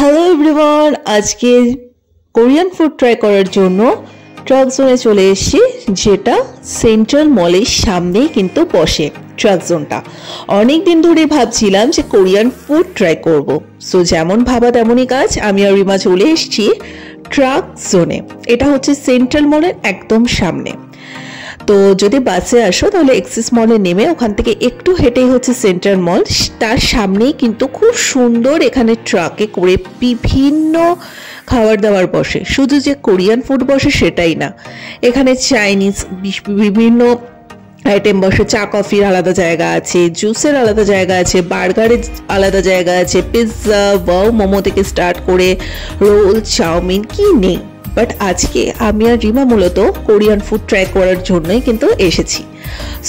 Hello everyone, আজকে Korean food try করার জন্য ট্রাক জোনে চলে এসেছি, যেটা সেন্ট্রাল মলের সামনেই কিন্তু বসে ট্রাক জোনটা। অনেক দিন ধরে ভাবছিলাম যে কোরিয়ান ফুড ট্রাই করব। সো যেমন ভাবা তেমনই কাজ, আমি আর রিমা চলে এসেছি ট্রাক জোনে। এটা হচ্ছে সেন্ট্রাল মলের একদম সামনে। তো যদি বাসে আসো তাহলে এক্সিস মলে নেমে ওখান থেকে একটু হেঁটেই হচ্ছে সেন্ট্রাল মল। তার সামনেই কিন্তু খুব সুন্দর এখানে ট্রাকে করে বিভিন্ন খাবার দাবার বসে। শুধু যে কোরিয়ান ফুড বসে সেটাই না, এখানে চাইনিজ বিভিন্ন আইটেম বসে। চা কফির আলাদা জায়গা আছে, জুসের আলাদা জায়গা আছে, বার্গারের আলাদা জায়গা আছে, পিৎজা ওয়াও মোমো থেকে স্টার্ট করে রোল, চাউমিন কি নেই। বাট আজকে আমি আর রিমা মূলত কোরিয়ান ফুড ট্রাই করার জন্যই কিন্তু এসেছি।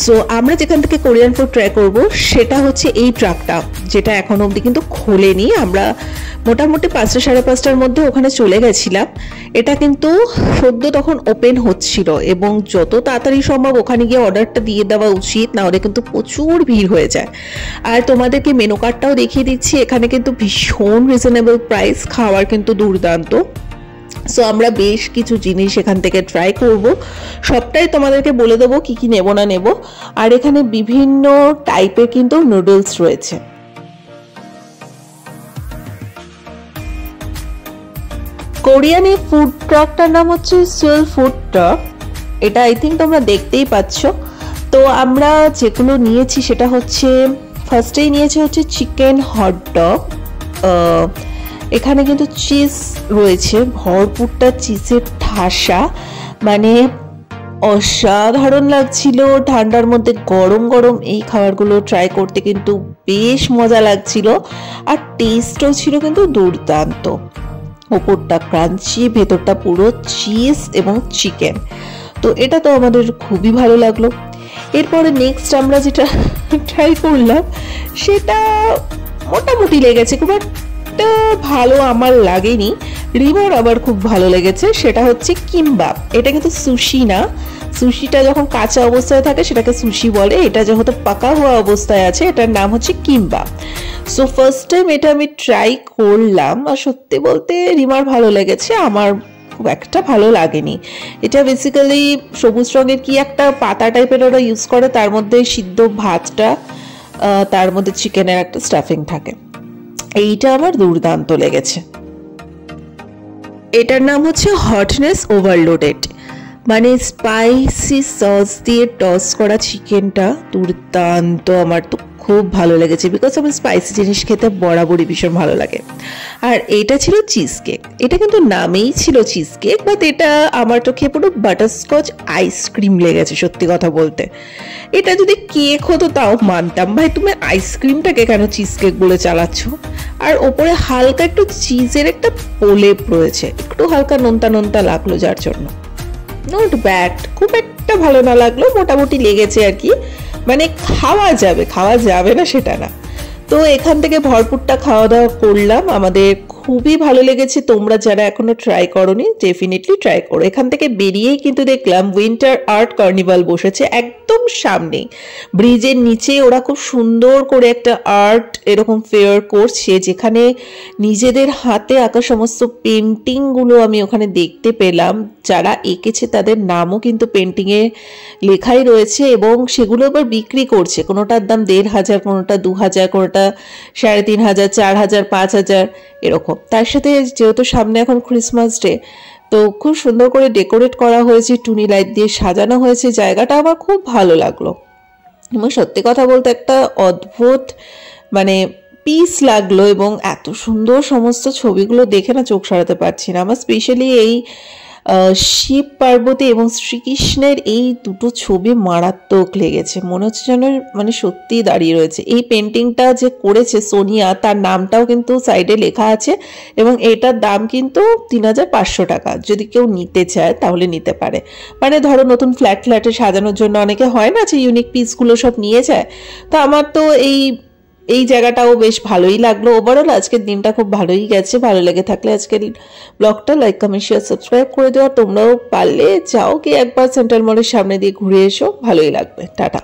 সো আমরা যেখান থেকে কোরিয়ান ফুড ট্রাই করব সেটা হচ্ছে এই ট্রাকটা, যেটা এখনো অবধি কিন্তু খোলেনি। আমরা মোটামুটি 5টা সাড়ে 5টার মধ্যে ওখানে চলে গেছিলাম। এটা কিন্তু সদ্য তখন ওপেন হচ্ছিল এবং যত তাড়াতাড়ি সম্ভব ওখানে গিয়ে অর্ডারটা দিয়ে দেওয়া উচিত, না হলে কিন্তু প্রচুর ভিড় হয়ে যায়। আর তোমাদেরকে মেনু কার্ডটাও দেখিয়ে দিচ্ছি, এখানে কিন্তু ভীষণ রিজনেবল প্রাইস, খাবার কিন্তু দুর্দান্ত। সো আমরা বেশ কিছু জিনিস এখান থেকে ট্রাই করব, সবটাই তোমাদেরকে বলে দেবো কি কি নেব না নেব। আর এখানে বিভিন্ন টাইপের কিন্তু নুডলস রয়েছে। কোরিয়ান এই ফুড ট্রাকটার নাম হচ্ছে সুয়েল ফুড ট্রাক। এটা আই থিঙ্ক তোমরা দেখতেই পাচ্ছ। তো আমরা যেগুলো নিয়েছি সেটা হচ্ছে, ফার্স্টেই নিয়েছি হচ্ছে চিকেন হটডগ। এখানে কিন্তু চিজ রয়েছে, ভরপুরটা চিজের ঠাসা, মানে অসাধারণ লাগছিল। ঠান্ডার মধ্যে গরম গরম এই খাবারগুলো ট্রাই করতে কিন্তু বেশ মজা লাগছিল। আর টেস্টও ছিল কিন্তু দুর্দান্ত, ওপরটা ক্রাঞ্চি, ভেতরটা পুরো চিজ এবং চিকেন। তো এটা তো আমাদের খুবই ভালো লাগলো। এরপরে নেক্সট আমরা যেটা ট্রাই করলাম সেটা মোটামুটি লেগেছে, খুব ভালো আমার লাগেনি, রিমার আবার খুব ভালো লেগেছে। সেটা হচ্ছে কিমবাব। এটা কিন্তু সুশি না, সুশিটা যখন কাঁচা অবস্থায় থাকে সেটাকে সুশি বলে, এটা যেহেতু পাকা হওয়া অবস্থায় আছে এটার নাম হচ্ছে কিমবাব। সো ফার্স্ট টাইম এটা আমি ট্রাই করলাম, আর সত্যি বলতে রিমার ভালো লেগেছে, আমার খুব একটা ভালো লাগেনি। এটা বেসিক্যালি সবুজ রঙের কি একটা পাতা টাইপের ওরা ইউজ করে, তার মধ্যে সিদ্ধ ভাতটা, তার মধ্যে চিকেনের একটা স্টাফিং থাকে। এইটা আমার দুর্দান্ত লেগেছে। এটার নাম হচ্ছে হটনেস ওভারলোডেড, মানে স্পাইসি সস দিয়ে টস করা চিকেনটা দুর্দান্ত, আমার তো খুব ভালো লেগেছে, বিকজ আমার স্পাইসি জিনিস খেতে বরাবরই ভীষণ ভালো লাগে। আর এটা ছিল চিজ কেক। এটা কিন্তু নামেই ছিল চিজ কেক, বাট এটা আমার তো খেয়ে পুরো বাটারস্কচ আইসক্রিম লেগেছে সত্যি কথা বলতে। এটা যদি কেক হতো তাও মানতাম, ভাই তুমি আইসক্রিমটাকে কেন চিজ কেক বলে চালাচ্ছ? আর ওপরে হালকা একটু চিজের একটা প্রলেপ রয়েছে, একটু হালকা নোনতা নোনতা লাগলো, যার জন্য নট ব্যাড, খুব একটা ভালো না লাগলো, মোটামুটি লেগেছে আর কি। মানে খাওয়া যাবে না সেটা না। তো এখান থেকে ভরপুরটা খাওয়া দাওয়া করলাম, আমাদের খুবই ভালো লেগেছে। তোমরা যারা এখনো ট্রাই করোনি ডেফিনেটলি ট্রাই করো। এখান থেকে বেরিয়েই কিন্তু দেখলাম উইন্টার আর্ট কার্নিভাল বসেছে একদম সামনে ব্রিজের নিচে। ওরা খুব সুন্দর করে একটা আর্ট এরকম ফেয়ার করছে, যেখানে নিজেদের হাতে আঁকা সমস্ত পেন্টিংগুলো আমি ওখানে দেখতে পেলাম। যারা এঁকেছে তাদের নামও কিন্তু পেন্টিংয়ে লেখাই রয়েছে, এবং সেগুলো আবার বিক্রি করছে। কোনোটার দাম 1,500, কোনোটা 2,000, কোনোটা 3,500, 4,000, 5,000 এরকম। তার সাথে যেহেতু সামনে এখন ক্রিসমাস ডে, তো খুব সুন্দর করে ডেকোরেট করা হয়েছে, টুনি লাইট দিয়ে সাজানো হয়েছে। জায়গাটা আমার খুব ভালো লাগলো এবং সত্যি কথা বলতে একটা অদ্ভুত মানে পিস লাগলো, এবং এত সুন্দর সমস্ত ছবিগুলো দেখে না চোখ সরাতে পারছি না। আমার স্পেশালি এই শিব পার্বতী এবং শ্রীকৃষ্ণের এই দুটো ছবি মারাত্মক লেগেছে, মনে হচ্ছে যেন মানে সত্যিই দাঁড়িয়ে রয়েছে। এই পেন্টিংটা যে করেছে সোনিয়া, তার নামটাও কিন্তু সাইডে লেখা আছে, এবং এটার দাম কিন্তু 3,500 টাকা। যদি কেউ নিতে চায় তাহলে নিতে পারে। মানে ধরো নতুন ফ্ল্যাটে সাজানোর জন্য অনেকে হয় না যে ইউনিক পিসগুলো সব নিয়ে যায়, তো আমার তো এই জায়গাটাও বেশ ভালোই লাগলো। ওভারঅল আজকের দিনটা খুব ভালোই গেছে। ভালো লেগে থাকলে আজকের ব্লগটা লাইক, কমেন্ট, শেয়ার, সাবস্ক্রাইব করে দেওয়া। তোমরাও পারলে যাও কি একবার সেন্ট্রাল মলের সামনে দিয়ে ঘুরে এসো, ভালোই লাগবে। টাটা।